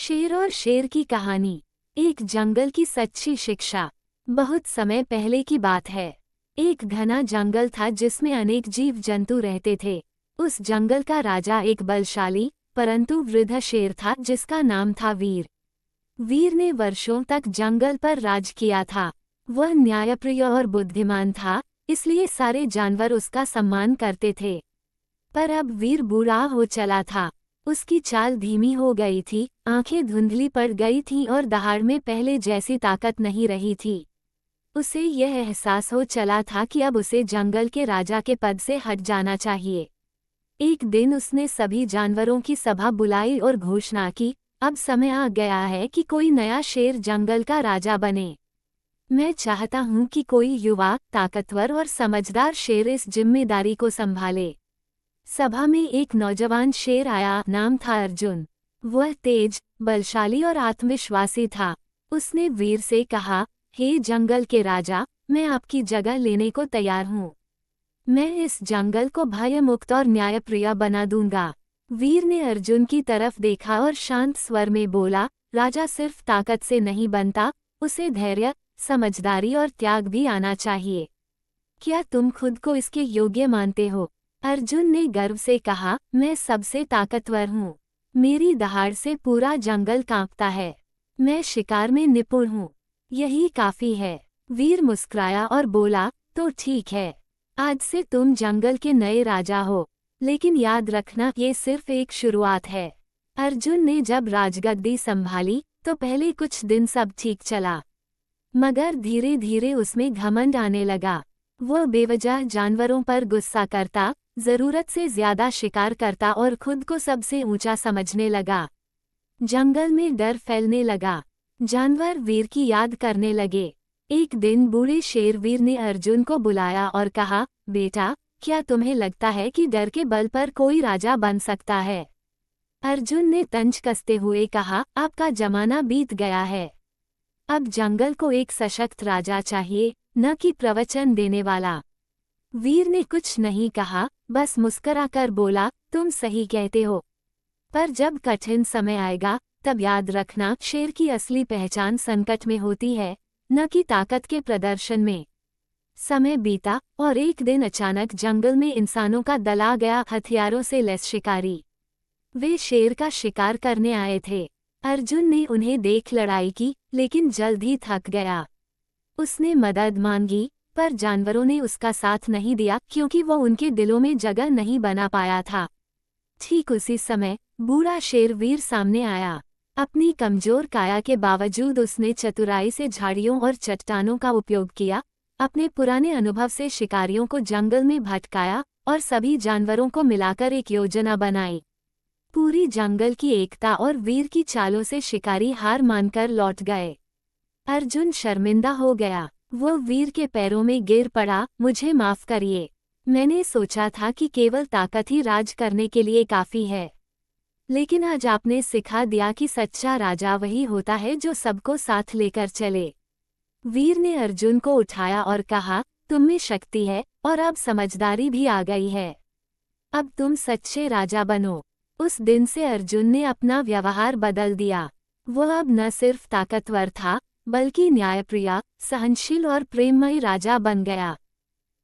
शेर और शेर की कहानी। एक जंगल की सच्ची शिक्षा। बहुत समय पहले की बात है। एक घना जंगल था जिसमें अनेक जीव जंतु रहते थे। उस जंगल का राजा एक बलशाली परंतु वृद्ध शेर था जिसका नाम था वीर। वीर ने वर्षों तक जंगल पर राज किया था। वह न्यायप्रिय और बुद्धिमान था, इसलिए सारे जानवर उसका सम्मान करते थे। पर अब वीर बूढ़ा हो चला था। उसकी चाल धीमी हो गई थी, आंखें धुंधली पड़ गई थीं और दहाड़ में पहले जैसी ताकत नहीं रही थी। उसे यह एहसास हो चला था कि अब उसे जंगल के राजा के पद से हट जाना चाहिए। एक दिन उसने सभी जानवरों की सभा बुलाई और घोषणा की, अब समय आ गया है कि कोई नया शेर जंगल का राजा बने। मैं चाहता हूँ कि कोई युवा, ताकतवर और समझदार शेर इस जिम्मेदारी को संभाले। सभा में एक नौजवान शेर आया, नाम था अर्जुन। वह तेज, बलशाली और आत्मविश्वासी था। उसने वीर से कहा, हे जंगल के राजा, मैं आपकी जगह लेने को तैयार हूँ। मैं इस जंगल को भय मुक्त और न्यायप्रिय बना दूंगा। वीर ने अर्जुन की तरफ देखा और शांत स्वर में बोला, राजा सिर्फ ताकत से नहीं बनता, उसे धैर्य, समझदारी और त्याग भी आना चाहिए। क्या तुम खुद को इसके योग्य मानते हो? अर्जुन ने गर्व से कहा, मैं सबसे ताकतवर हूँ। मेरी दहाड़ से पूरा जंगल कांपता है। मैं शिकार में निपुण हूँ। यही काफी है। वीर मुस्कुराया और बोला, तो ठीक है। आज से तुम जंगल के नए राजा हो। लेकिन याद रखना, ये सिर्फ एक शुरुआत है। अर्जुन ने जब राजगद्दी संभाली तो पहले कुछ दिन सब ठीक चला, मगर धीरे धीरे उसमें घमंड आने लगा। वह बेवजह जानवरों पर गुस्सा करता, जरूरत से ज्यादा शिकार करता और खुद को सबसे ऊंचा समझने लगा। जंगल में डर फैलने लगा। जानवर वीर की याद करने लगे। एक दिन बूढ़े शेर वीर ने अर्जुन को बुलाया और कहा, बेटा, क्या तुम्हें लगता है कि डर के बल पर कोई राजा बन सकता है? अर्जुन ने तंज कसते हुए कहा, आपका जमाना बीत गया है। अब जंगल को एक सशक्त राजा चाहिए, न कि प्रवचन देने वाला। वीर ने कुछ नहीं कहा, बस मुस्कुराकर बोला, तुम सही कहते हो। पर जब कठिन समय आएगा, तब याद रखना, शेर की असली पहचान संकट में होती है, न कि ताकत के प्रदर्शन में। समय बीता और एक दिन अचानक जंगल में इंसानों का दल आ गया, हथियारों से लैस शिकारी। वे शेर का शिकार करने आए थे। अर्जुन ने उन्हें देख लड़ाई की, लेकिन जल्द ही थक गया। उसने मदद मांगी, पर जानवरों ने उसका साथ नहीं दिया क्योंकि वो उनके दिलों में जगह नहीं बना पाया था। ठीक उसी समय बूढ़ा शेर वीर सामने आया। अपनी कमजोर काया के बावजूद उसने चतुराई से झाड़ियों और चट्टानों का उपयोग किया, अपने पुराने अनुभव से शिकारियों को जंगल में भटकाया और सभी जानवरों को मिलाकर एक योजना बनाई। पूरी जंगल की एकता और वीर की चालों से शिकारी हार मानकर लौट गए। अर्जुन शर्मिंदा हो गया। वो वीर के पैरों में गिर पड़ा, मुझे माफ करिए। मैंने सोचा था कि केवल ताकत ही राज करने के लिए काफी है। लेकिन आज आपने सिखा दिया कि सच्चा राजा वही होता है जो सबको साथ लेकर चले। वीर ने अर्जुन को उठाया और कहा, तुम में शक्ति है और अब समझदारी भी आ गई है। अब तुम सच्चे राजा बनो। उस दिन से अर्जुन ने अपना व्यवहार बदल दिया। वह अब न सिर्फ ताकतवर था, बल्कि न्यायप्रिय, सहनशील और प्रेममयी राजा बन गया।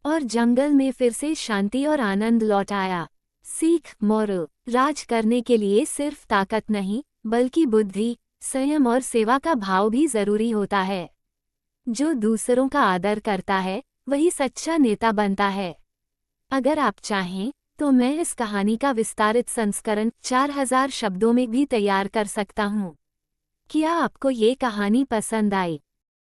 और जंगल में फिर से शांति और आनंद लौट आया। सीख, मोरल, राज करने के लिए सिर्फ ताकत नहीं, बल्कि बुद्धि, संयम और सेवा का भाव भी जरूरी होता है। जो दूसरों का आदर करता है, वही सच्चा नेता बनता है। अगर आप चाहें, तो मैं इस कहानी का विस्तारित संस्करण 4000 शब्दों में भी तैयार कर सकता हूँ। क्या आपको ये कहानी पसंद आई?